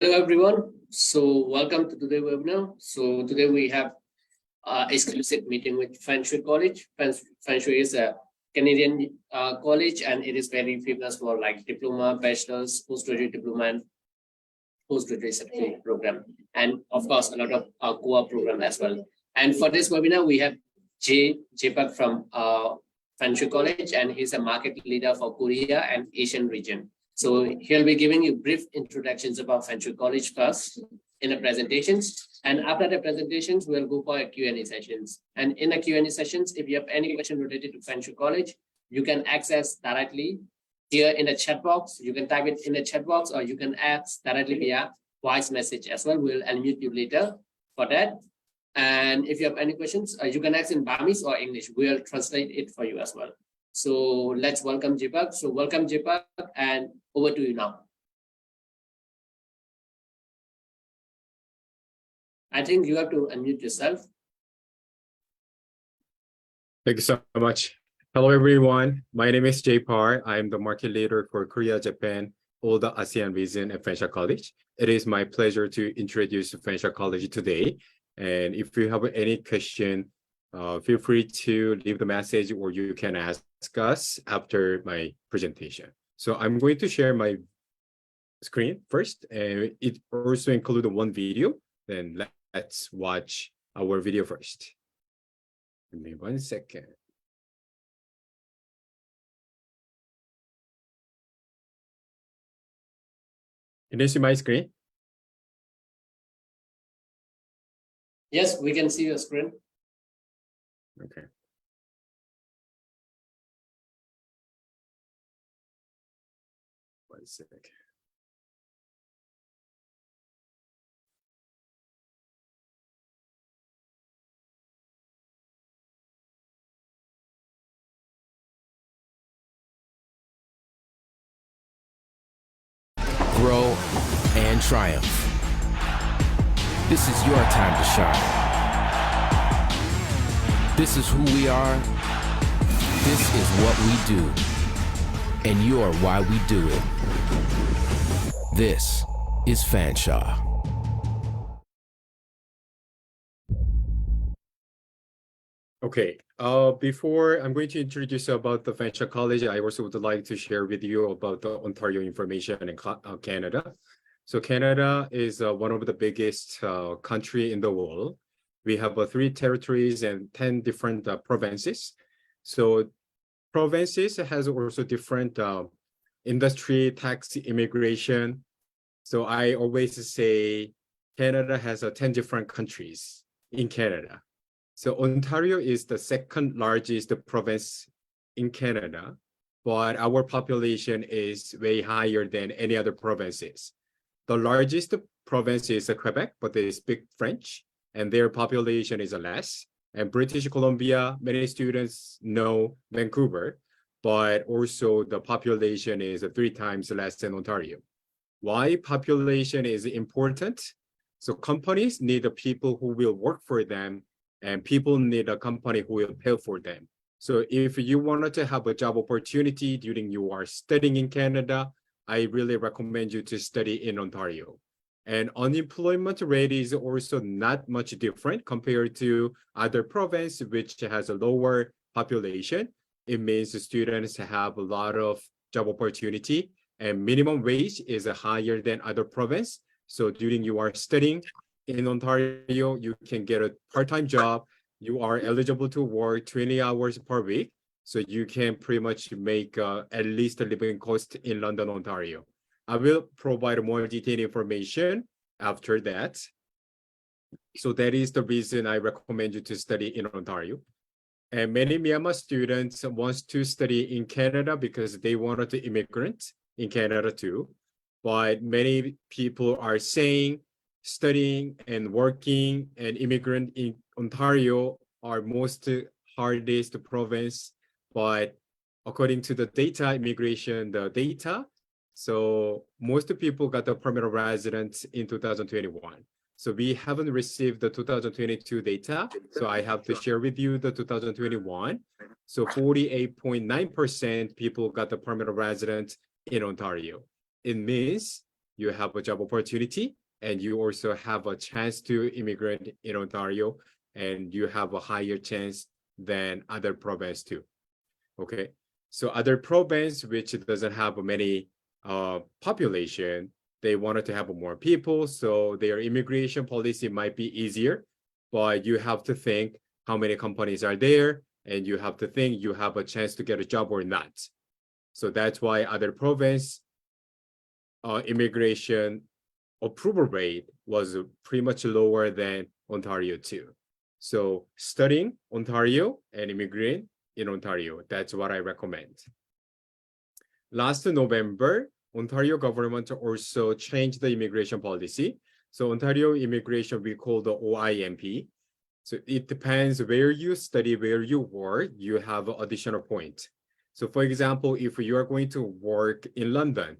Hello everyone. So welcome to today's webinar. So today we have exclusive meeting with Fanshawe College. Fanshawe is a Canadian college, and it is very famous for like diploma, bachelor's, postgraduate diploma, and postgraduate certificate program, and of course a lot of co-op program as well. And for this webinar, we have Jepak from Fanshawe College, and he's a market leader for Korea and Asian region. So he'll be giving you brief introductions about Fanshawe College first in the presentations. And after the presentations, we'll go for a Q&A sessions. And in the Q&A sessions, if you have any question related to Fanshawe College, you can access directly here in the chat box. You can type it in the chat box, or you can ask directly via voice message as well. We'll unmute you later for that. And if you have any questions, you can ask in Burmese or English. We'll translate it for you as well. So let's welcome Jepak. So welcome Jepak, and over to you now. I think you have to unmute yourself. Thank you so much. Hello, everyone. My name is Jpar. I'm the market leader for Korea, Japan, all the ASEAN region at Fanshawe College. It is my pleasure to introduce Fanshawe College today. And if you have any question, feel free to leave the message, or you can ask us after my presentation. So I'm going to share my screen first, and it also includes one video. Then let's watch our video first. Give me 1 second. Can you see my screen? Yes, we can see your screen. Okay. One second. Grow and triumph. This is your time to shine. This is who we are. This is what we do. And you're why we do it. This is Fanshawe. Okay, before I'm going to introduce you about the Fanshawe College, I also would like to share with you about the Ontario information in Canada. So Canada is one of the biggest country in the world. We have 3 territories and 10 different provinces. So provinces has also different industry, tax, immigration. So I always say Canada has 10 different countries in Canada. So Ontario is the second largest province in Canada, but our population is way higher than any other provinces. The largest province is Quebec, but they speak French, and their population is less. And British Columbia, many students know Vancouver, but also the population is 3 times less than Ontario. Why population is important? So companies need the people who will work for them, and people need a company who will pay for them. So if you wanted to have a job opportunity during you are studying in Canada, I really recommend you to study in Ontario. And unemployment rate is also not much different compared to other province, which has a lower population. It means the students have a lot of job opportunity, and minimum wage is higher than other province. So during you are studying in Ontario, you can get a part-time job. You are eligible to work 20 hours per week. So you can pretty much make at least a living cost in London, Ontario. I will provide more detailed information after that. So that is the reason I recommend you to study in Ontario. And many Myanmar students want to study in Canada because they wanted to immigrant in Canada too. But many people are saying studying and working and immigrant in Ontario are most hardest province. But according to the data, immigration, the data, so most people got the permanent residence in 2021. So we haven't received the 2022 data. So I have to share with you the 2021. So 48.9% people got the permanent residence in Ontario. It means you have a job opportunity, and you also have a chance to immigrate in Ontario, and you have a higher chance than other province too. Okay, so other province which doesn't have many population, they wanted to have more people, so their immigration policy might be easier, but you have to think how many companies are there, and you have to think you have a chance to get a job or not. So that's why other province immigration approval rate was pretty much lower than Ontario too. So studying Ontario and immigrating in Ontario, that's what I recommend. Last November, Ontario government also changed the immigration policy. So Ontario immigration, we call the OIMP. So it depends where you study, where you work, you have an additional point. So for example, if you are going to work in London,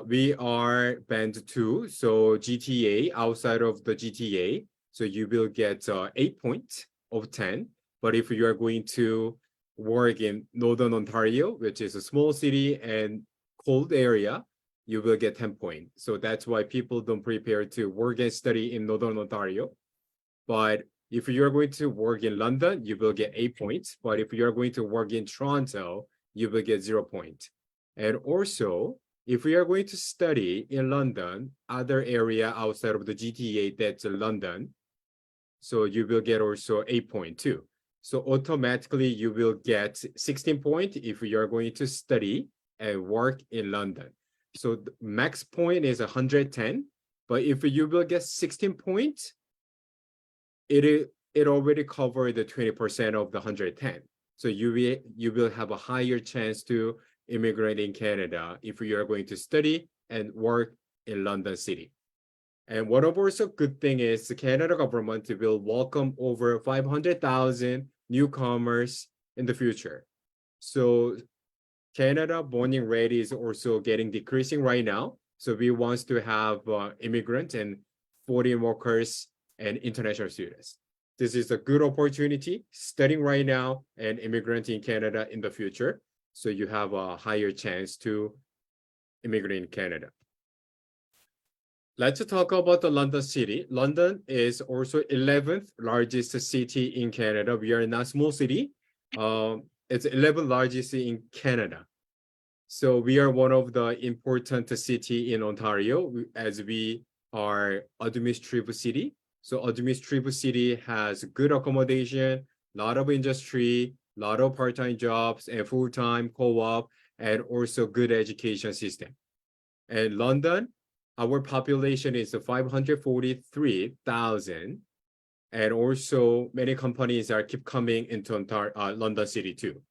we are band 2, so GTA, outside of the GTA, so you will get 8 points of 10. But if you are going to work in Northern Ontario, which is a small city and cold area, you will get 10 points. So that's why people don't prepare to work and study in Northern Ontario. But if you're going to work in London, you will get 8 points. But if you're going to work in Toronto, you will get 0 points. And also, if we are going to study in London, other area outside of the GTA, that's London, so you will get also 8 points too. So automatically you will get 16 points if you are going to study and work in London. So the max point is 110, but if you will get 16 points, it already covered the 20% of the 110. So you will have a higher chance to immigrate in Canada if you are going to study and work in London City. And one of also good thing is the Canada government will welcome over 500,000 newcomers in the future. So Canada borning rate is also getting decreasing right now. So we want to have immigrants and foreign workers and international students. This is a good opportunity studying right now and immigrant in Canada in the future. So you have a higher chance to immigrate in Canada. Let's talk about the London city. London is also 11th largest city in Canada. We are not a small city. It's 11th largest city in Canada. So we are one of the important city in Ontario as we are administrative city. So administrative city has good accommodation, a lot of industry, a lot of part-time jobs and full-time co-op, and also good education system. And London, our population is 543,000, and also many companies are keep coming into London City too.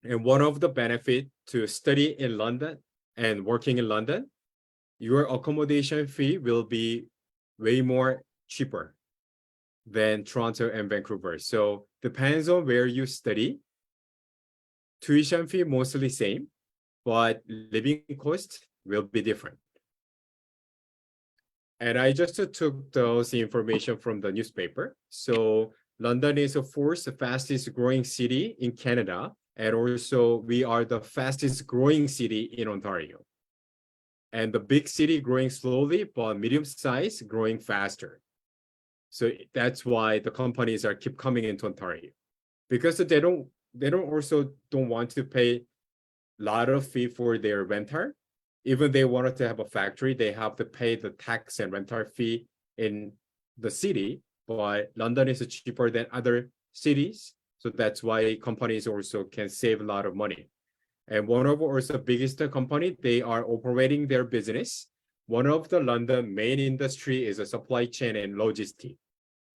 And one of the benefit to study in London and working in London, your accommodation fee will be way more cheaper than Toronto and Vancouver. So depends on where you study. Tuition fee mostly same, but living cost will be different. And I just took those information from the newspaper. So London is the fourth fastest growing city in Canada. And also we are the fastest growing city in Ontario. And the big city growing slowly, but medium size growing faster. So that's why the companies are keep coming into Ontario, because they don't want to pay a lot of fee for their rental. Even they wanted to have a factory, they have to pay the tax and rental fee in the city, but London is cheaper than other cities. So that's why companies also can save a lot of money. And one of also biggest company, they are operating their business. One of the London main industry is a supply chain and logistics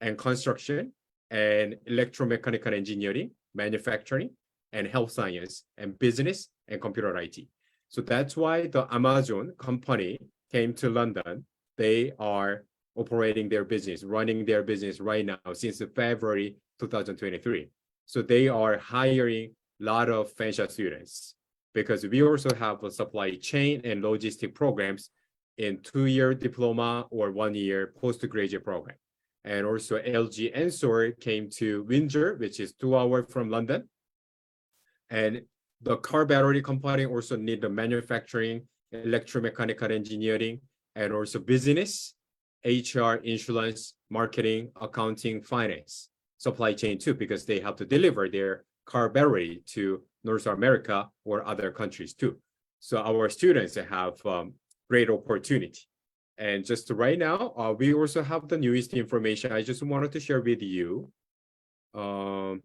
and construction and electromechanical engineering, manufacturing and health science and business and computer IT. So that's why the Amazon company came to London. They are operating their business, running their business right now since February 2023. So they are hiring a lot of Fanshawe students because we also have a supply chain and logistic programs in 2-year diploma or 1-year postgraduate program. And also LG Ensor came to Windsor, which is 2 hours from London. And the car battery company also need the manufacturing electromechanical engineering, and also business, HR, insurance, marketing, accounting, finance, supply chain too, because they have to deliver their car battery to North America or other countries too. So our students have great opportunity. And just right now, we also have the newest information I just wanted to share with you. One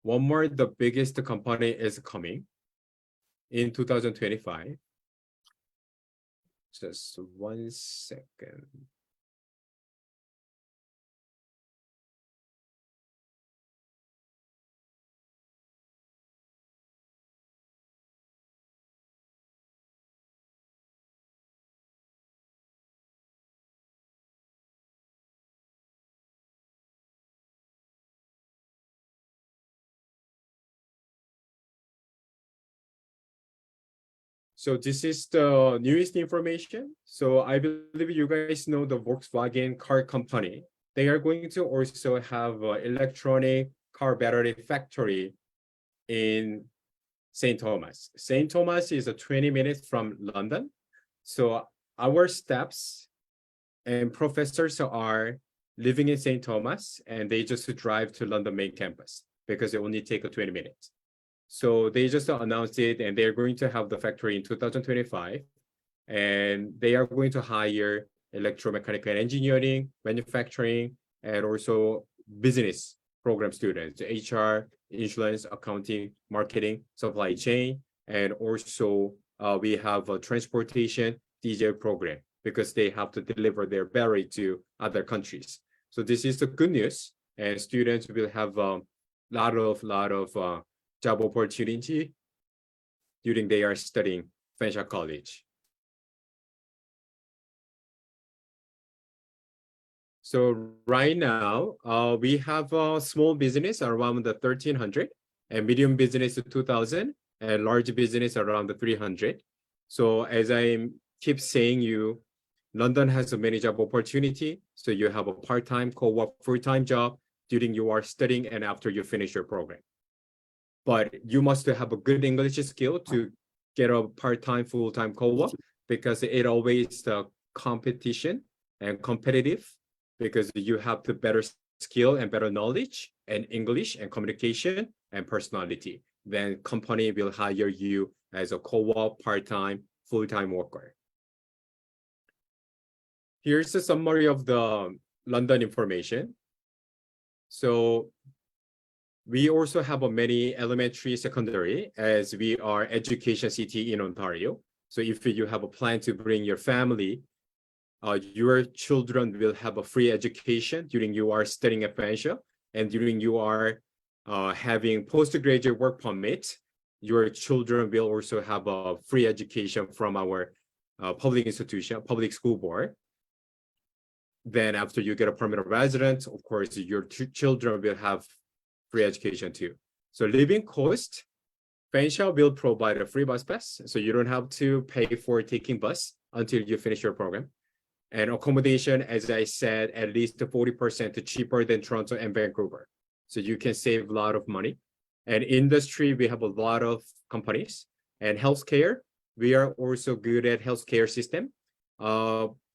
more, the biggest company is coming in 2025. Just 1 second. So this is the newest information. So I believe you guys know the Volkswagen car company. They are going to also have an electronic car battery factory in St. Thomas. St. Thomas is 20 minutes from London. So our staffs and professors are living in St. Thomas, and they just drive to London main campus because it only takes 20 minutes. So they just announced it, and they're going to have the factory in 2025. And they are going to hire electromechanical engineering, manufacturing, and also business program students, HR, insurance, accounting, marketing, supply chain, and also we have a transportation DJ program because they have to deliver their battery to other countries. So this is the good news, and students will have a lot of job opportunity during they are studying Fanshawe College. So right now, we have a small business around the 1,300, and medium business 2,000, and large business around the 300. So as I keep saying you, London has a many job opportunity. So you have a part-time, co-op, full-time job during you are studying and after you finish your program. But you must have a good English skill to get a part-time, full-time co-op because it always the competition and competitive because you have the better skill and better knowledge and English and communication and personality. Then company will hire you as a co-op, part-time, full-time worker. Here's a summary of the London information. So we also have a many elementary, secondary, as we are education city in Ontario. So if you have a plan to bring your family, your children will have a free education during you are studying at Fanshawe, and during you are having postgraduate work permit, your children will also have a free education from our public institution, public school board. Then after you get a permanent resident, of course, your children will have free education too. So living cost, Fanshawe will provide a free bus pass, so you don't have to pay for taking bus until you finish your program. And accommodation, as I said, at least 40% cheaper than Toronto and Vancouver. So you can save a lot of money. And industry, we have a lot of companies. And healthcare, we are also good at healthcare system.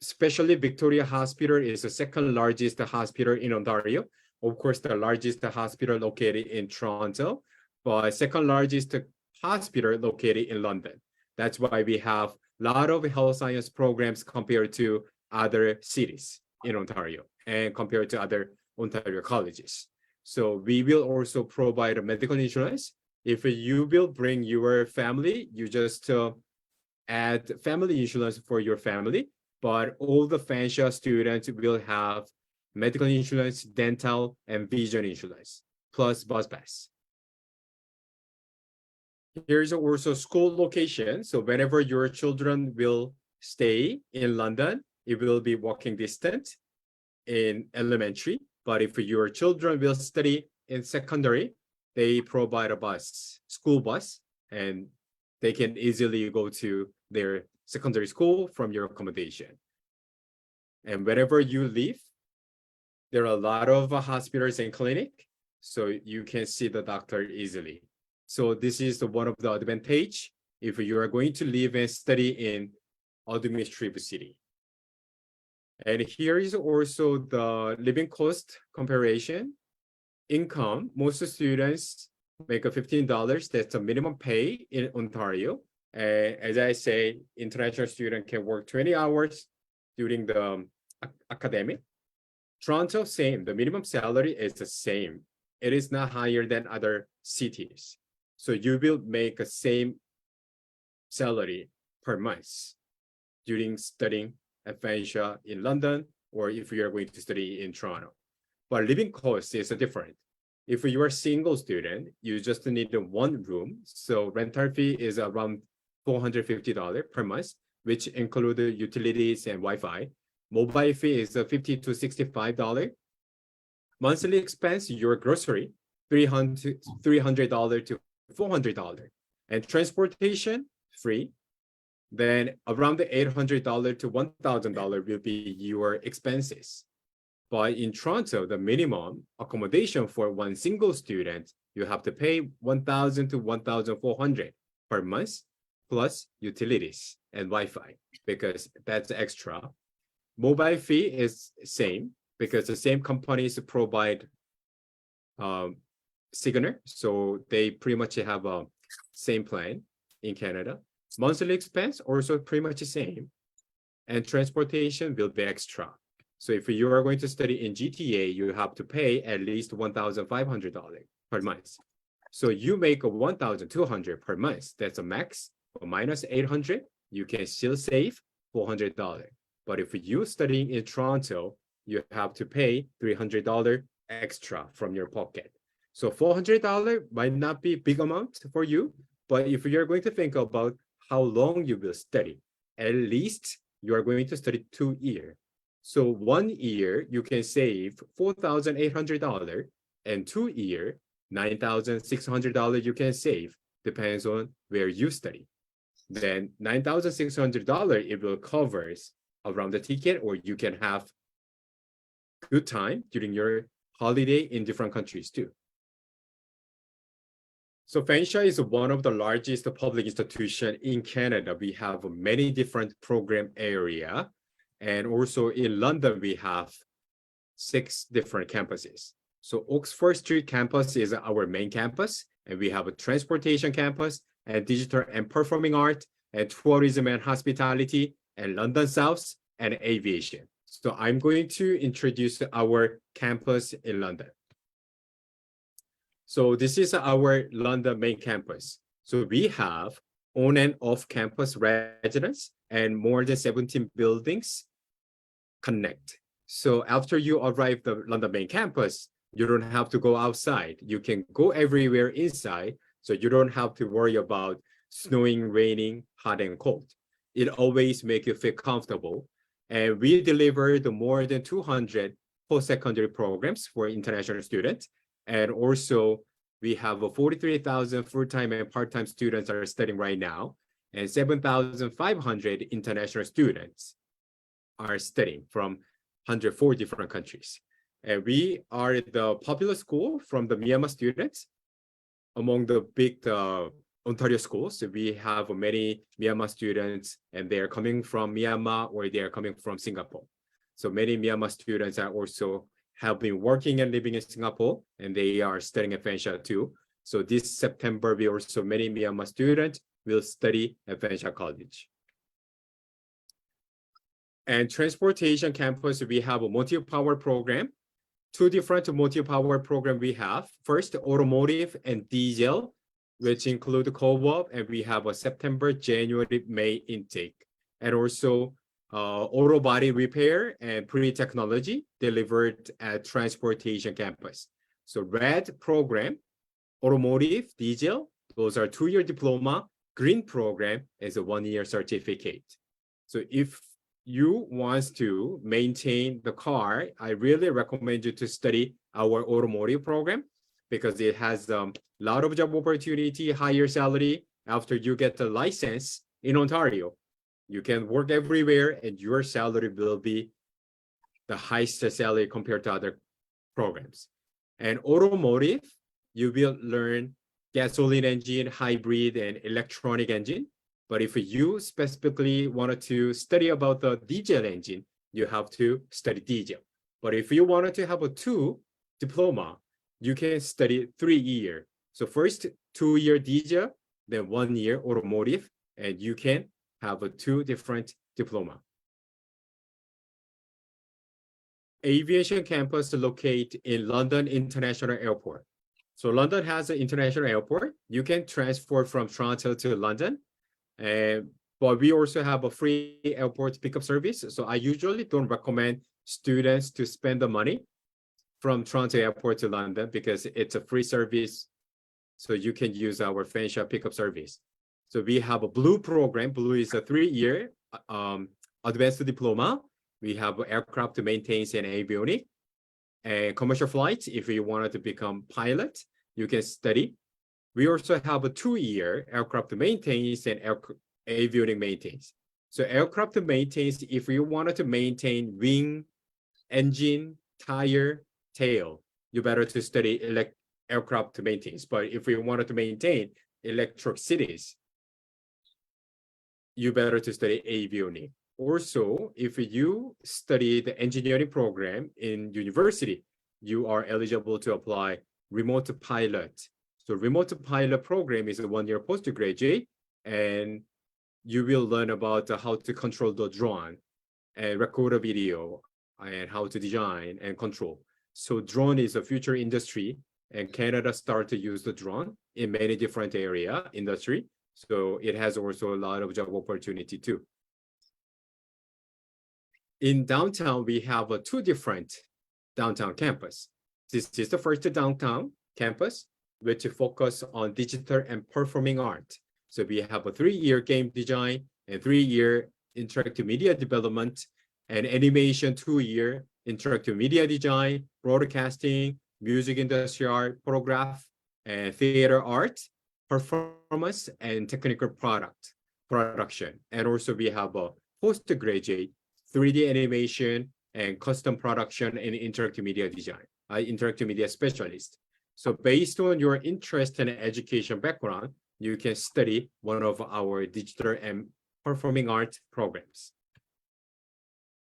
Especially Victoria Hospital is the second largest hospital in Ontario. Of course, the largest hospital located in Toronto, but second largest hospital located in London. That's why we have a lot of health science programs compared to other cities in Ontario and compared to other Ontario colleges. So we will also provide a medical insurance. If you will bring your family, you just add family insurance for your family, but all the Fanshawe students will have medical insurance, dental, and vision insurance, plus bus pass. Here's also school location. So whenever your children will stay in London, it will be walking distance in elementary. But if your children will study in secondary, they provide a bus, school bus, and they can easily go to their secondary school from your accommodation. And wherever you live, there are a lot of hospitals and clinic, so you can see the doctor easily. So this is one of the advantage if you are going to live and study in administrative city. And here is also the living cost comparison. Income, most students make a $15. That's a minimum pay in Ontario. And as I say, international student can work 20 hours during the academic. Toronto, same. The minimum salary is the same. It is not higher than other cities. So you will make a same salary per month during studying at Fanshawe in London, or if you are going to study in Toronto. But living cost is different. If you are a single student, you just need one room. So rental fee is around $450 per month, which include utilities and Wi-Fi. Mobile fee is $50 to $65. Monthly expense, your grocery, $300 to $400. And transportation, free. Then around the $800 to $1,000 will be your expenses. But in Toronto, the minimum accommodation for one single student, you have to pay $1,000 to $1,400 per month, plus utilities and Wi-Fi, because that's extra. Mobile fee is same, because the same companies provide signal, so they pretty much have a same plan in Canada. Monthly expense also pretty much the same, and transportation will be extra. So if you are going to study in GTA, you have to pay at least $1,500 per month. So you make a $1,200 per month. That's a max. Or minus $800, you can still save $400. But if you studying in Toronto, you have to pay $300 extra from your pocket. So $400 might not be a big amount for you, but if you're going to think about how long you will study, at least you are going to study 2 years. So 1 year, you can save $4,800, and 2 years, $9,600 you can save, depends on where you study. Then $9,600, it will cover around the ticket, or you can have good time during your holiday in different countries too. So Fanshawe is one of the largest public institutions in Canada. We have many different program area. And also in London, we have 6 different campuses. So Oxford Street campus is our main campus, and we have a transportation campus, and digital and performing art, and tourism and hospitality, and London South, and aviation. So I'm going to introduce our campus in London. So this is our London main campus. So we have on and off campus residence and more than 17 buildings connect. So after you arrive the London main campus, you don't have to go outside. You can go everywhere inside. So you don't have to worry about snowing, raining, hot and cold. It always makes you feel comfortable. And we delivered more than 200 post-secondary programs for international students. And also we have 43,000 full-time and part-time students are studying right now. And 7,500 international students are studying from 104 different countries. And we are the popular school from the Myanmar students. Among the big Ontario schools, we have many Myanmar students, and they are coming from Myanmar or they are coming from Singapore. So many Myanmar students are also have been working and living in Singapore, and they are studying at Fanshawe too. So this September, we also many Myanmar students will study at Fanshawe College. And transportation campus, we have a multi-power program. 2 different multi-power program we have. First, automotive and diesel, which include co-op, and we have a September, January, May intake. And also auto body repair and pre-technology delivered at transportation campus. So red program, automotive, diesel, those are 2-year diploma. Green program is a 1-year certificate. So if you want to maintain the car, I really recommend you to study our automotive program, because it has a lot of job opportunity, higher salary after you get the license in Ontario. You can work everywhere, and your salary will be the highest salary compared to other programs. And automotive, you will learn gasoline engine, hybrid, and electronic engine. But if you specifically wanted to study about the diesel engine, you have to study diesel. But if you wanted to have a two diploma, you can study 3 year. So first 2 year diesel, then 1 year automotive, and you can have a two different diploma. Aviation campus located in London International Airport. So London has an international airport. You can transfer from Toronto to London. But we also have a free airport pickup service. So I usually don't recommend students to spend the money from Toronto Airport to London because it's a free service. So you can use our Fanshawe pickup service. So we have a Blue program. Blue is a 3 year advanced diploma. We have aircraft maintenance and avionics. And commercial flights, if you wanted to become pilot, you can study. We also have a 2 year aircraft maintenance and avionics maintenance. So aircraft maintenance, if you wanted to maintain wing, engine, tire, tail, you better to study aircraft maintenance. But if you wanted to maintain electricities, you better to study avionics. Also, if you study the engineering program in university, you are eligible to apply remote pilot. So remote pilot program is a 1 year postgraduate, and you will learn about how to control the drone and record a video and how to design and control. So drone is a future industry, and Canada start to use the drone in many different industry. So it has also a lot of job opportunity too. In downtown, we have two different downtown campus. This is the first downtown campus, which focus on digital and performing art. So we have a 3 year game design and 3 year interactive media development and animation 2 year interactive media design, broadcasting, music industry art, photograph, and theater art, performance, and technical production. And also we have a postgraduate 3D animation and custom production and interactive media design, interactive media specialist. So based on your interest and education background, you can study one of our digital and performing art programs.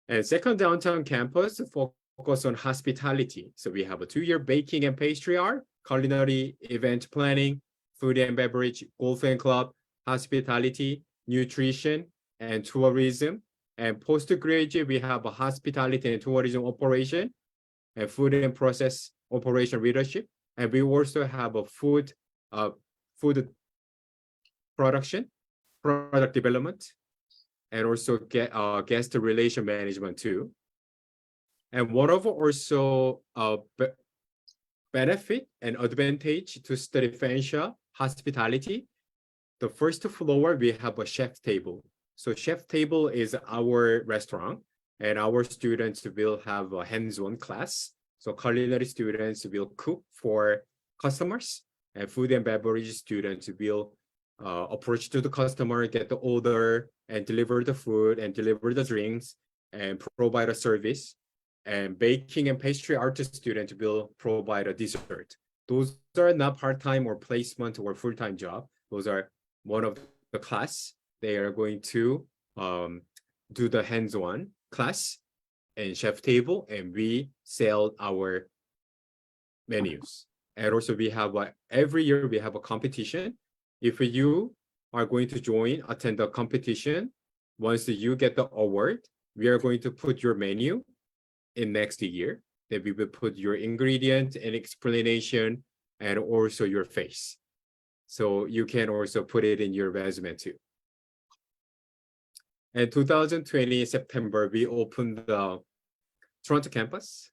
And second downtown campus focus on hospitality. So we have a 2 year baking and pastry art, culinary event planning, food and beverage, golf and club, hospitality, nutrition, and tourism. And postgraduate, we have a hospitality and tourism operation and food and process operation leadership. And we also have a food production, product development, and also guest relation management too. And one of also benefit and advantage to study Fanshawe hospitality, the first floor, we have a chef table. So chef table is our restaurant, and our students will have a hands-on class. So culinary students will cook for customers, and food and beverage students will approach to the customer, get the order, and deliver the food and deliver the drinks and provide a service. And baking and pastry artist students will provide a dessert. Those are not part-time or placement or full-time job. Those are one of the class. They are going to do the hands-on class and chef table, and we sell our menus. And also we have every year we have a competition. If you are going to attend the competition, once you get the award, we are going to put your menu in next year. Then we will put your ingredient and explanation and also your face. So you can also put it in your resume too. In 2020 September, we opened the Toronto campus.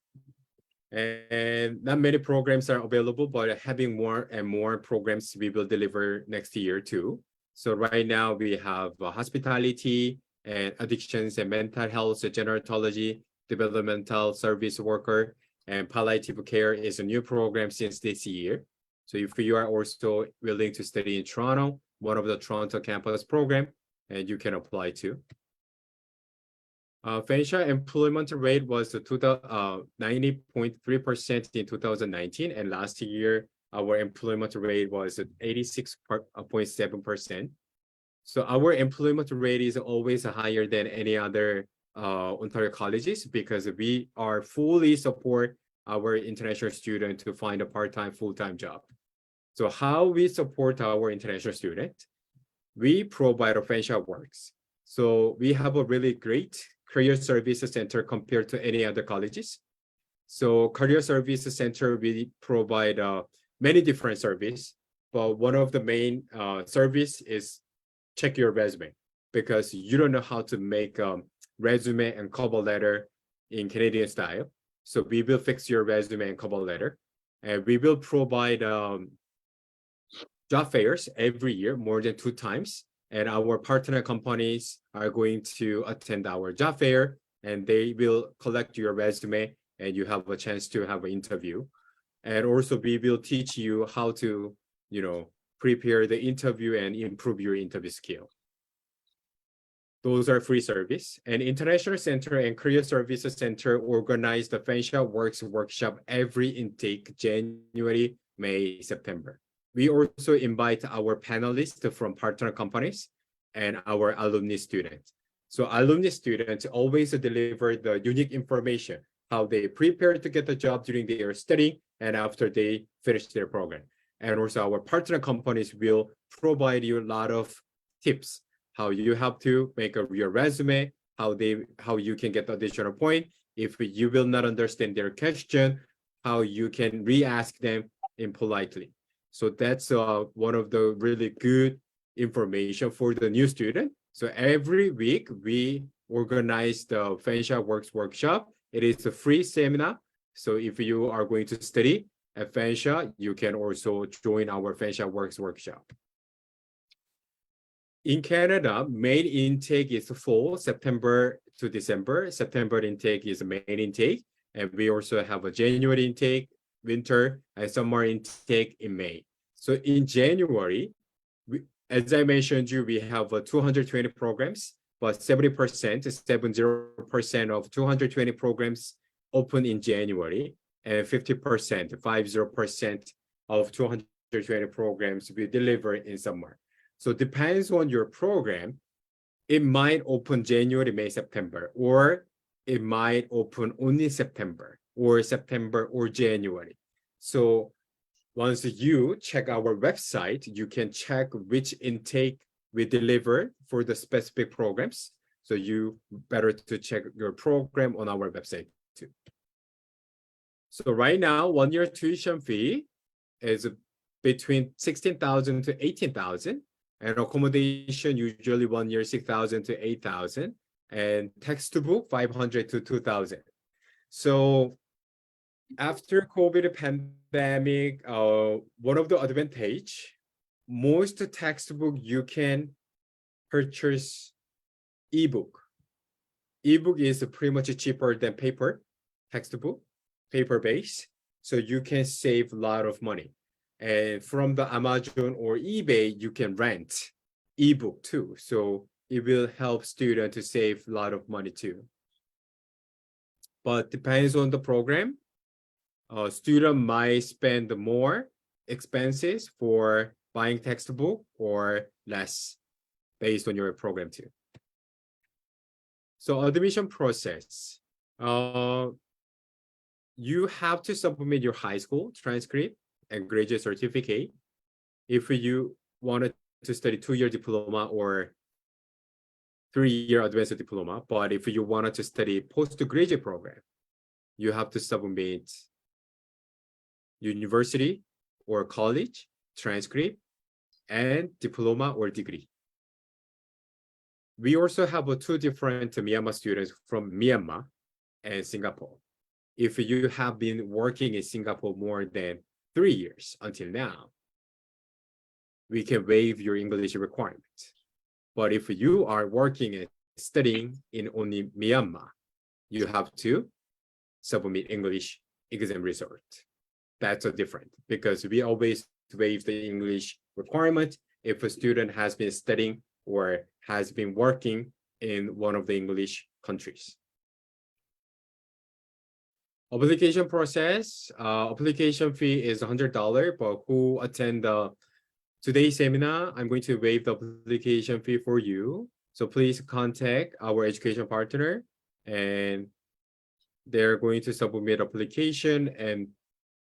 And not many programs are available, but having more and more programs we will deliver next year too. So right now we have hospitality and addictions and mental health, gerontology, developmental service worker, and palliative care is a new program since this year. So if you are also willing to study in Toronto, one of the Toronto campus program, and you can apply to. Fanshawe employment rate was 90.3% in 2019, and last year our employment rate was 86.7%. So our employment rate is always higher than any other Ontario colleges because we are fully support our international student to find a part-time, full-time job. So how we support our international student? We provide a Fanshawe Works. So we have a really great career service center compared to any other colleges. So career service center, we provide many different service, but one of the main service is check your resume because you don't know how to make resume and cover letter in Canadian style. So we will fix your resume and cover letter, and we will provide job fairs every year, more than 2 times. And our partner companies are going to attend our job fair, and they will collect your resume, and you have a chance to have an interview. And also, we will teach you how to, prepare the interview and improve your interview skill. Those are free service. And International Center and Career Service Center organize the Fanshawe Works workshop every intake, January, May, September. We also invite our panelists from partner companies and our alumni students. So alumni students always deliver the unique information, how they prepare to get the job during their study and after they finish their program. And also our partner companies will provide you a lot of tips, how you have to make your resume, how you can get the additional point. If you will not understand their question, how you can re-ask them politely. So that's one of the really good information for the new student. So every week we organize the Fanshawe Works workshop. It is a free seminar. So if you are going to study at Fanshawe, you can also join our Fanshawe Works workshop. In Canada, main intake is fall, September to December. September intake is main intake. And we also have a January intake, winter, and summer intake in May. So in January, as I mentioned you, we have 220 programs, but 70% of 220 programs open in January, and 50% of 220 programs we deliver in summer. So it depends on your program. It might open January, May, September, or it might open only September or January. So once you check our website, you can check which intake we deliver for the specific programs. So you better to check your program on our website too. So right now, 1 year tuition fee is between 16,000 to 18,000, and accommodation usually 1 year 6,000 to 8,000, and textbook 500 to 2,000. So after COVID pandemic, one of the advantage, most textbook you can purchase ebook. Ebook is pretty much cheaper than paper textbook, paper base. So you can save a lot of money. And from the Amazon or eBay, you can rent ebook too. So it will help students to save a lot of money too. But depends on the program. Student might spend more expenses for buying textbook or less based on your program too. So admission process. You have to submit your high school transcript and graduate certificate if you wanted to study 2-year diploma or 3-year advanced diploma. But if you wanted to study postgraduate program, you have to submit university or college transcript and diploma or degree. We also have 2 different Myanmar students from Myanmar and Singapore. If you have been working in Singapore more than 3 years until now, we can waive your English requirement. But if you are working and studying in only Myanmar, you have to submit English exam result. That's different because we always waive the English requirement if a student has been studying or has been working in one of the English countries. Application process, application fee is $100, but who attend the Today's seminar, I'm going to waive the application fee for you. So please contact our education partner and they're going to submit application and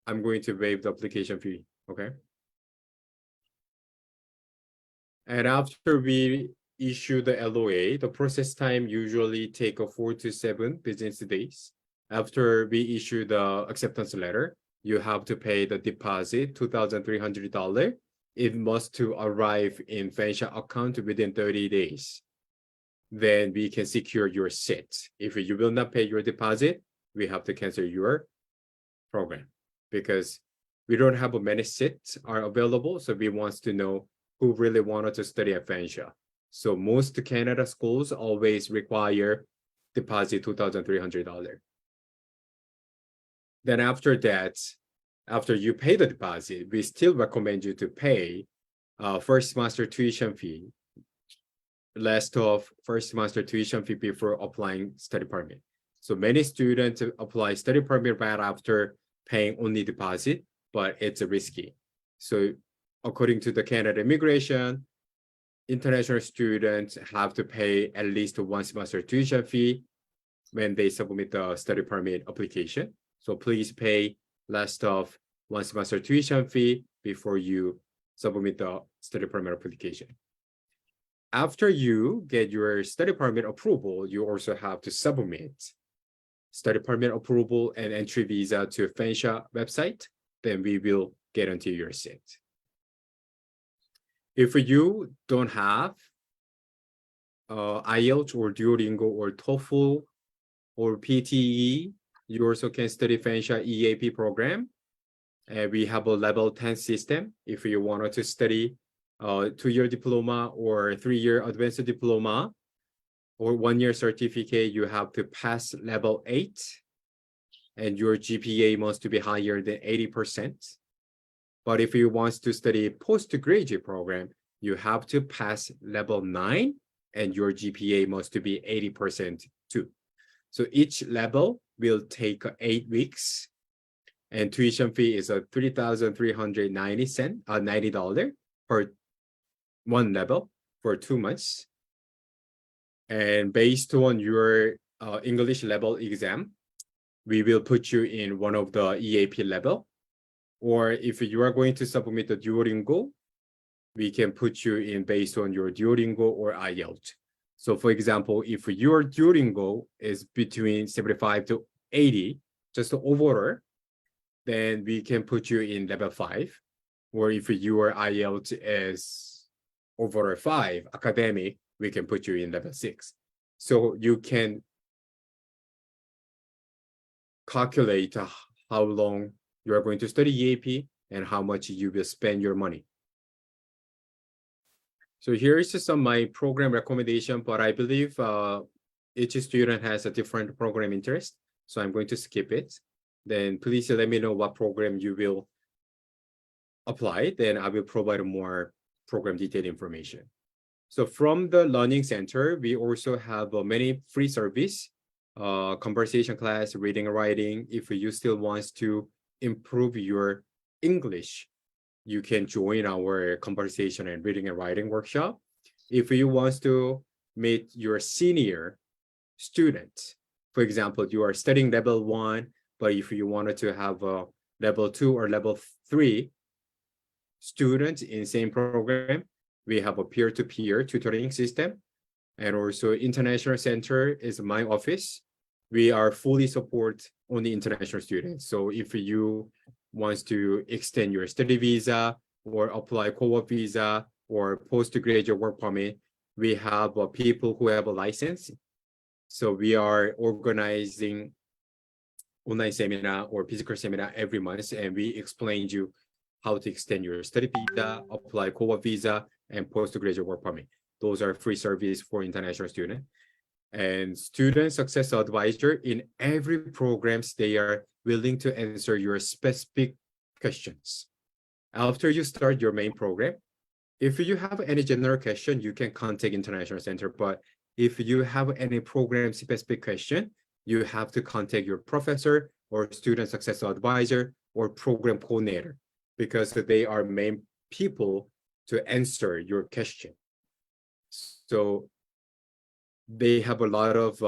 I'm going to waive the application fee, okay? And after we issue the LOA, the process time usually take 4 to 7 business days. After we issue the acceptance letter, you have to pay the deposit, $2,300. It must to arrive in Fanshawe account within 30 days. Then we can secure your seat. If you will not pay your deposit, we have to cancel your program because we don't have many seats are available. So we want to know who really wanted to study at Fanshawe. So most Canada schools always require deposit $2,300. Then after that, after you pay the deposit, we still recommend you to pay first semester tuition fee, last of first semester tuition fee before applying study permit. So many students apply study permit right after paying only deposit, but it's risky. So according to the Canada immigration, international students have to pay at least 1 semester tuition fee when they submit the study permit application. So please pay last of 1 semester tuition fee before you submit the study permit application. After you get your study permit approval, you also have to submit study permit approval and entry visa to Fanshawe website. Then we will guarantee your seat. If you don't have IELTS or Duolingo or TOEFL or PTE, you also can study Fanshawe EAP program. And we have a level 10 system. If you wanted to study 2-year diploma or 3-year advanced diploma or 1-year certificate, you have to pass level 8 and your GPA must be higher than 80%. But if you want to study postgraduate program, you have to pass level 9 and your GPA must be 80% too. So each level will take 8 weeks and tuition fee is $3,390 per one level for 2 months. And based on your English level exam, we will put you in one of the EAP level. Or if you are going to submit the Duolingo, we can put you in based on your Duolingo or IELTS. So for example, if your Duolingo is between 75 to 80, just overall, then we can put you in level 5. Or if your IELTS is overall 5, academic, we can put you in level 6. So you can calculate how long you are going to study EAP and how much you will spend your money. So here is some of my program recommendation, but I believe each student has a different program interest. So I'm going to skip it. Then please let me know what program you will apply. Then I will provide more program detailed information. So from the Learning Center, we also have many free service, conversation class, reading and writing. If you still want to improve your English, you can join our conversation and reading and writing workshop. If you want to meet your senior student, for example, you are studying level 1, but if you wanted to have a level 2 or level 3 students in same program, we have a peer-to-peer tutoring system. And also International Center is my office. We are fully support only international students. So if you want to extend your study visa or apply co-op visa or postgraduate work permit, we have people who have a license. So we are organizing online seminar or physical seminar every month, and we explain you how to extend your study visa, apply co-op visa, and postgraduate work permit. Those are free service for international students. And student success advisor in every programs, they are willing to answer your specific questions. After you start your main program, if you have any general question, you can contact International Center. But if you have any program specific question, you have to contact your professor or student success advisor or program coordinator, because they are main people to answer your question. So they have a lot of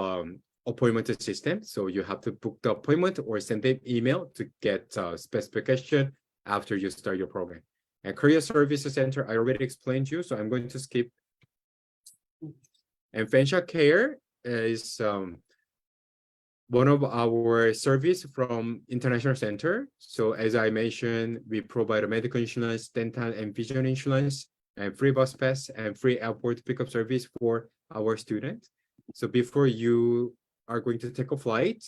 appointment system. So you have to book the appointment or send an email to get a specific question after you start your program. And Career Services Center, I already explained to you, so I'm going to skip. And Fanshawe Care is one of our service from International Center. So as I mentioned, we provide a medical insurance, dental and vision insurance, and free bus pass and free airport pickup service for our students. So before you are going to take a flight,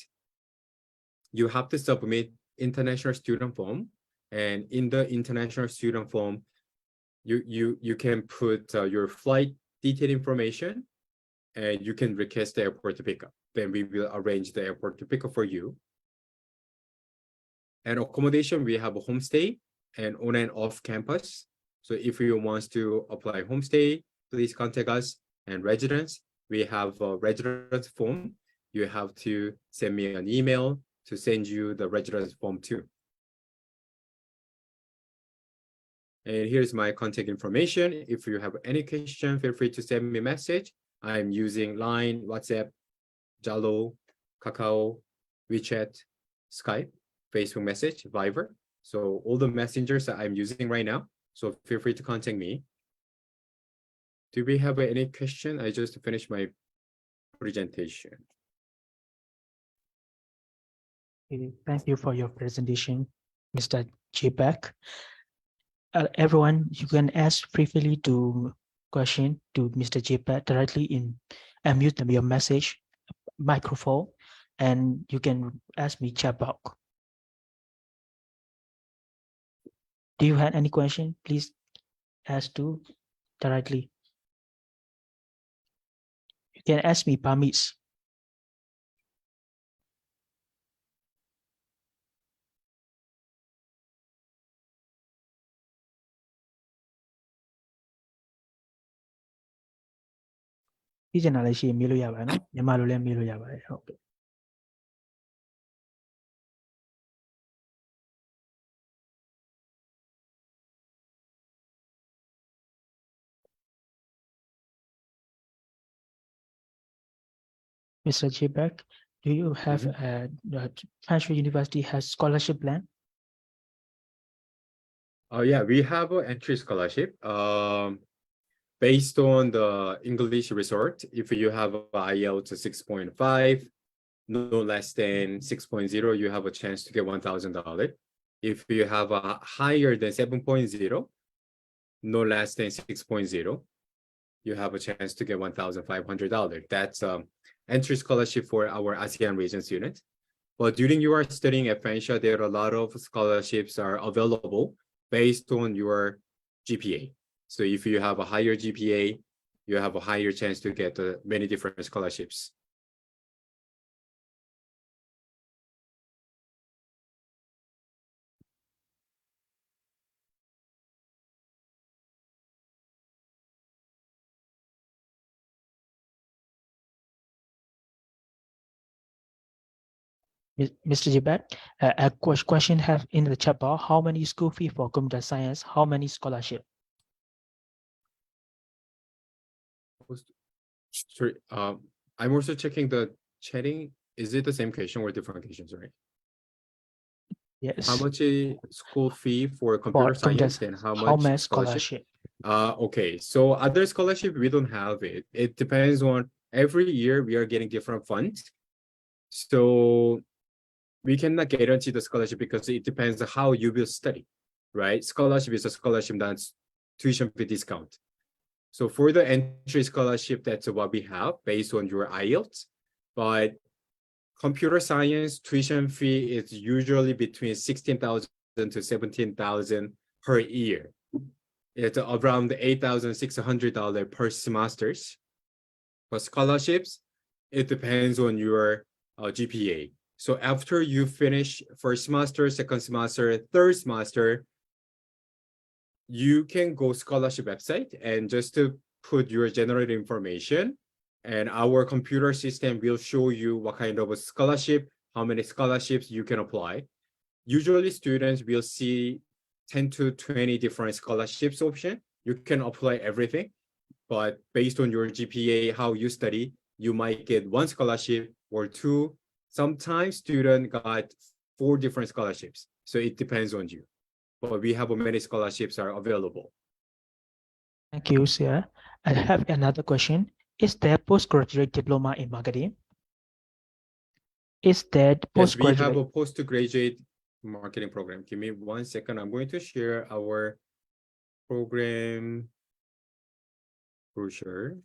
you have to submit international student form. And in the international student form, you can put your flight detail information, and you can request the airport to pick up. Then we will arrange the airport to pick up for you. And accommodation, we have a homestay and on and off campus. So if you want to apply homestay, please contact us. And residence, we have a residence form. You have to send me an email to send you the residence form too. And here's my contact information. If you have any question, feel free to send me a message. I'm using Line, WhatsApp, Jalo, Kakao, WeChat, Skype, Facebook message, Viber. So all the messengers that I'm using right now. So feel free to contact me. Do we have any question? I just finished my presentation. Okay, thank you for your presentation, Mr. J-Pack. Everyone, you can ask freely to question to Mr. J-Pack directly in unmute your message microphone, and you can ask me chat box. Do you have any question? Please ask to directly. You can ask me permits. This is Malaysia, Milo Yaba, no? Yamalule Milo Yaba. Okay. Mr. J-Pack, do you have the Fanshawe University has scholarship plan? Oh yeah, we have an entry scholarship. Based on the English result, if you have an IELTS 6.5, no less than 6.0, you have a chance to get $1,000. If you have a higher than 7.0, no less than 6.0, you have a chance to get $1,500. That's entry scholarship for our ASEAN region students. But during you are studying at Fanshawe, there are a lot of scholarships are available based on your GPA. So if you have a higher GPA, you have a higher chance to get many different scholarships. Mr. J-Pack, a question have in the chat bar, how many school fee for computer science? How many scholarship? Sorry, I'm also checking the chatting. Is it the same question or different questions, right? Yes. How much is school fee for computer science and how much scholarship? Okay, so other scholarship, we don't have it. It depends on every year we are getting different funds. So we cannot guarantee the scholarship because it depends on how you will study, right? Scholarship is a scholarship, that's tuition fee discount. So for the entry scholarship, that's what we have based on your IELTS. But computer science tuition fee is usually between 16,000 to 17,000 per year. It's around $8,600 per semesters. For scholarships, it depends on your GPA. So after you finish first semester, second semester, third semester, you can go scholarship website and just to put your general information, and our computer system will show you what kind of a scholarship, how many scholarships you can apply. Usually students will see 10 to 20 different scholarships option. you can apply everything, but based on your GPA, how you study, you might get one scholarship or two. Sometimes student got 4 different scholarships. So it depends on you. But we have many scholarships are available. Thank you, sir. I have another question. Is there postgraduate diploma in marketing? Is that Yes, we have postgraduate? a postgraduate marketing program. Give me 1 second. I'm going to share our program brochure.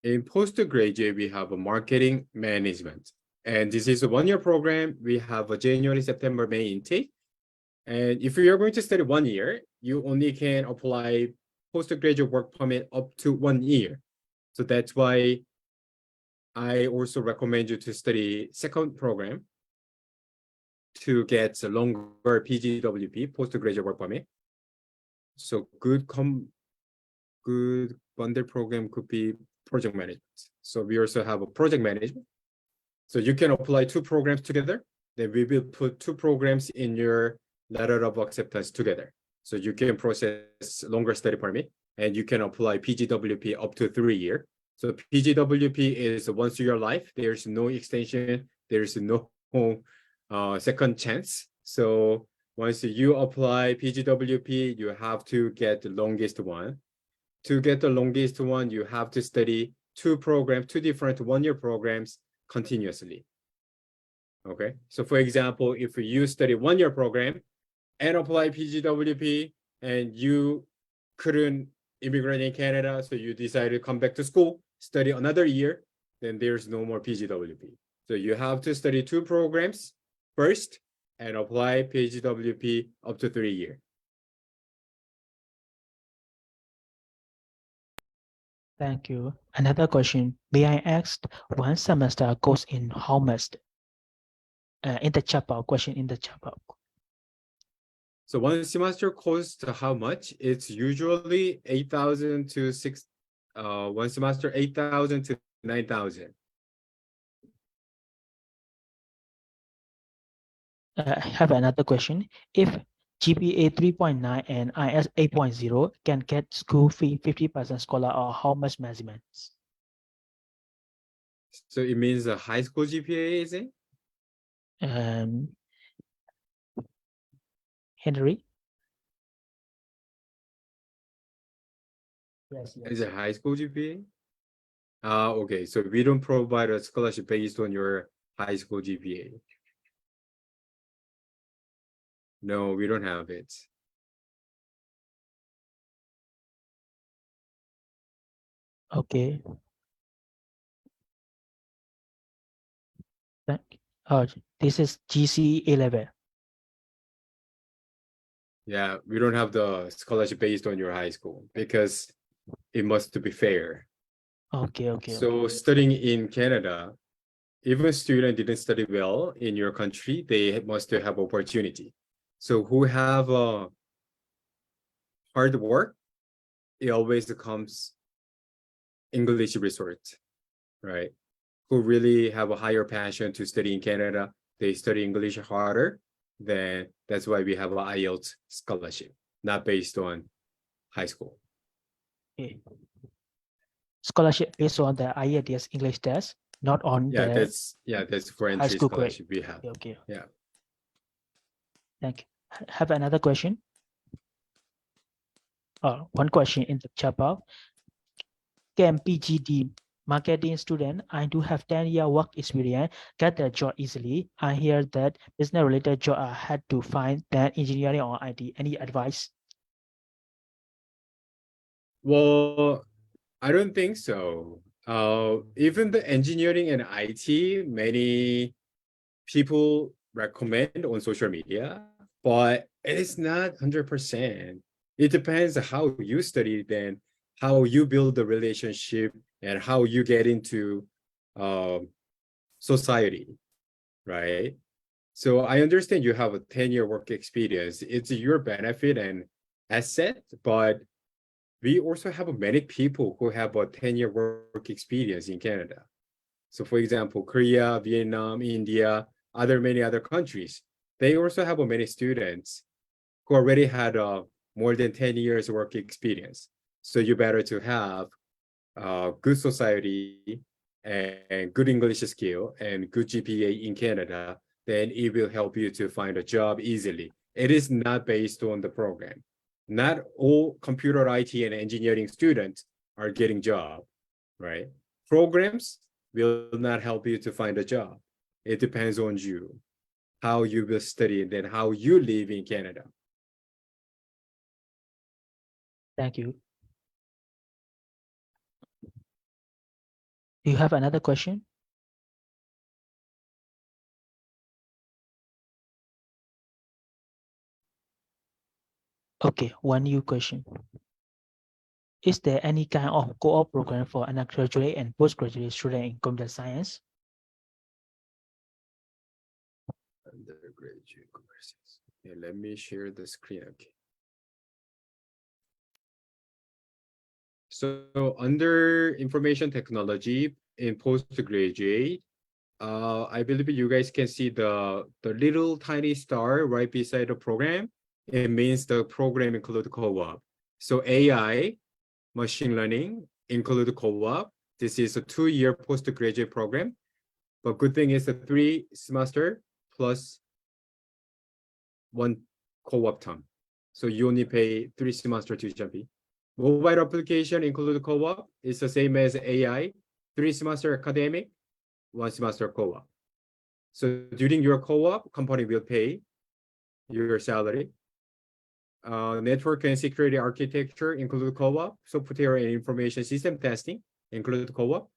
In postgraduate, we have a marketing management. And this is a 1-year program. We have a January, September, May intake. And if you're going to study 1 year, you only can apply postgraduate work permit up to 1 year. So that's why I also recommend you to study second program to get a longer PGWP, postgraduate work permit. So good bundle program could be project management. So we also have a project management. So you can apply 2 programs together. Then we will put 2 programs in your letter of acceptance together. So you can process longer study permit and you can apply PGWP up to 3 years. So PGWP is once in your life. There's no extension. There's no second chance. So once you apply PGWP, you have to get the longest one. To get the longest one, you have to study 2 programs, 2 different 1-year programs continuously. Okay, so for example, if you study 1-year program and apply PGWP and you couldn't immigrate in Canada, so you decided to come back to school, study another year, then there's no more PGWP. So you have to study 2 programs first and apply PGWP up to 3 years. Thank you. Another question. May I ask, 1 semester goes in how much? In the chapel, question in the chapel. So 1 semester costs how much? It's usually 8,000 to 1 semester 8,000 to 9,000. I have another question. If GPA 3.9 and IS 8.0 can get school fee 50% scholar or how much measurements? So it means a high school GPA, is it? Henry? Yes, Is it high school GPA? Okay, so we don't provide a scholarship based on your high school GPA. No, we don't have it. Okay. This is GC 11. Yeah, we don't have the scholarship based on your high school because it must be fair. Okay. So studying in Canada, even student didn't study well in your country, they must have opportunity. So who have hard work, it always comes English resort, right? Who really have a higher passion to study in Canada, they study English harder. Then that's why we have an IELTS scholarship, not based on high school. Okay. Scholarship based on the IELTS English test, not on the that's for high entry school grade. scholarship we have. Okay. Yeah. Thank you. Have another question? One question in the chat box. Can PGD marketing student, I do have 10-year work experience, get a job easily. I hear that business related job I had to find that engineering or IT. Any advice? Well, I don't think so. Even the engineering and IT, many people recommend on social media, but it is not 100%. It depends how you study, then how you build the relationship and how you get into society, right? So I understand you have a 10-year work experience. It's your benefit and asset, but we also have many people who have a 10-year work experience in Canada. So for example, Korea, Vietnam, India, many other countries, they also have many students who already had more than 10 years work experience. So you better to have good society and good English skill and good GPA in Canada, then it will help you to find a job easily. It is not based on the program. Not all computer IT and engineering students are getting job, right? Programs will not help you to find a job. It depends on you, how you will study, and then how you live in Canada. Thank you. Do you have another question? Okay, one new question. Is there any kind of co-op program for undergraduate and postgraduate students in computer science? Undergraduate courses. Okay, let me share the screen. Okay. So under information technology in postgraduate, I believe you guys can see the little tiny star right beside the program. It means the program include co-op. So AI, machine learning include co-op. This is a 2-year postgraduate program. But good thing is the 3 semester plus 1 co-op term. So you only pay 3 semester tuition fee. Mobile application include co-op. It's the same as AI, 3 semester academic, 1 semester co-op. So during your co-op, company will pay your salary. Network and security architecture include co-op. Software and information system testing include co-op.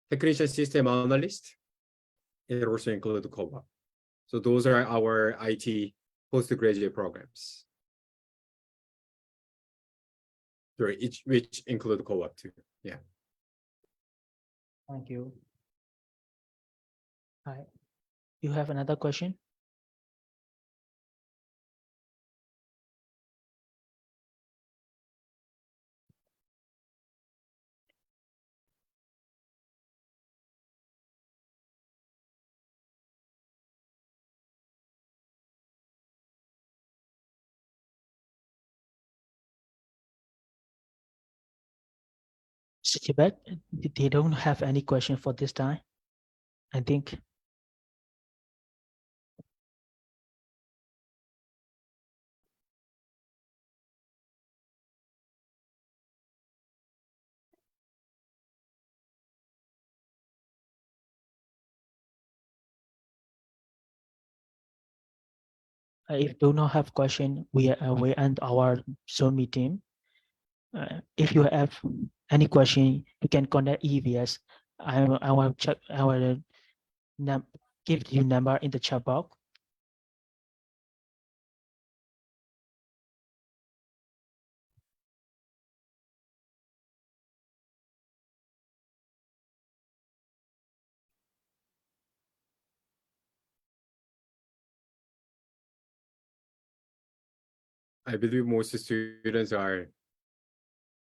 Technician system analyst, it also include co-op. So those are our IT postgraduate programs. Which include co-op too. Yeah. Thank you. Hi. You have another question? Tibet, they don't have any question for this time, I think. If do not have question, we end our Zoom meeting. If you have any question, you can contact EVS. I will check. I will give you number in the chat box. I believe most students are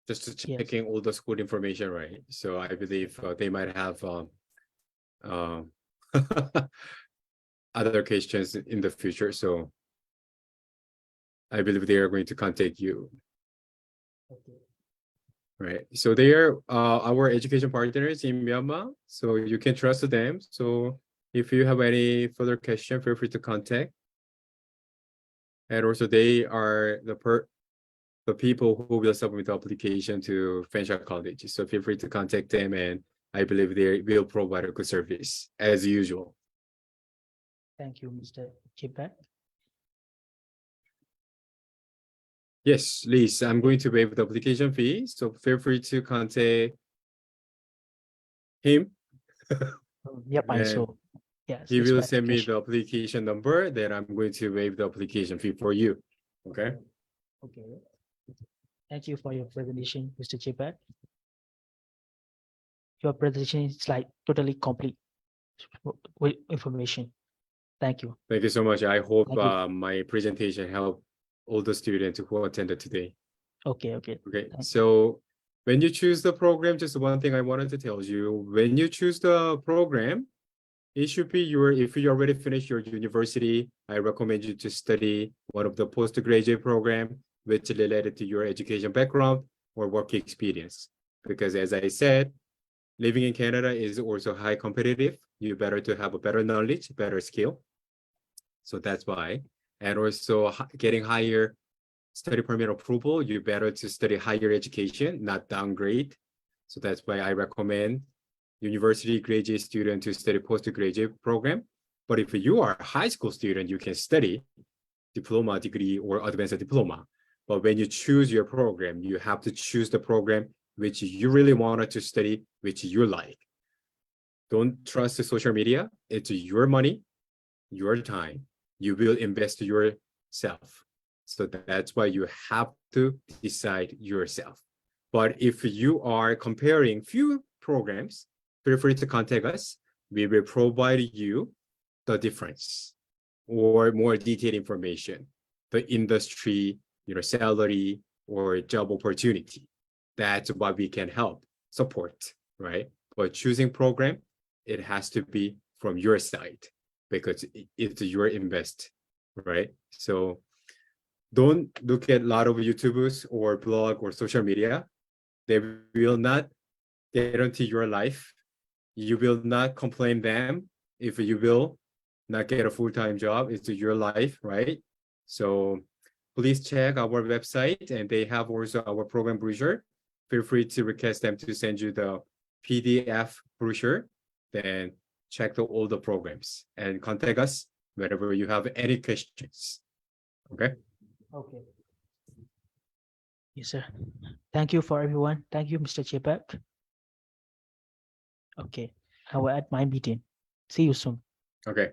just Yes. checking all the school information, right? So I believe they might have other questions in the future. So I believe they are going to contact you. Okay. Right. So they are our education partners in Myanmar. So you can trust them. So if you have any further question, feel free to contact. And also they are the people who will submit the application to Fanshawe College. So feel free to contact them, and I believe they will provide a good service as usual. Thank you, Mr. Chibak. Yes, Liz, I'm going to waive the application fee. So feel free to contact him. Yep, I And saw. Yes. He it's will my send me application. the application number, then I'm going to waive the application fee for you. Okay. Okay. Thank you for your presentation, Mr. Chipek. Your presentation is like totally complete with information. Thank you. Thank you so much. I hope Thank you. my presentation helped all the students who attended today. Okay. Okay, Thanks. so when you choose the program, just one thing I wanted to tell you, when you choose the program, it should be if you already finished your university, I recommend you to study one of the postgraduate program which is related to your education background or work experience. Because as I said, living in Canada is also high competitive. You better to have a better knowledge, better skill. So that's why. And also getting higher study permit approval, you better to study higher education, not downgrade. So that's why I recommend university graduate student to study postgraduate program. But if you are a high school student, you can study diploma degree or advanced diploma. But when you choose your program, you have to choose the program which you really wanted to study, which you like. Don't trust the social media. It's your money, your time. You will invest yourself. So that's why you have to decide yourself. But if you are comparing few programs, feel free to contact us. We will provide you the difference or more detailed information, the industry, salary or job opportunity. That's what we can help support, right? But choosing program, it has to be from your side because it's your invest, right? So don't look at a lot of YouTubers or blog or social media. They will not guarantee your life. You will not complain them if you will not get a full-time job. It's your life, right? So please check our website and they have also our program brochure. Feel free to request them to send you the PDF brochure. Then check all the programs and contact us whenever you have any questions. Okay. Okay. Yes, sir. Thank you for everyone. Thank you, Mr. Chipek. Okay, I will add my meeting. See you soon. Okay.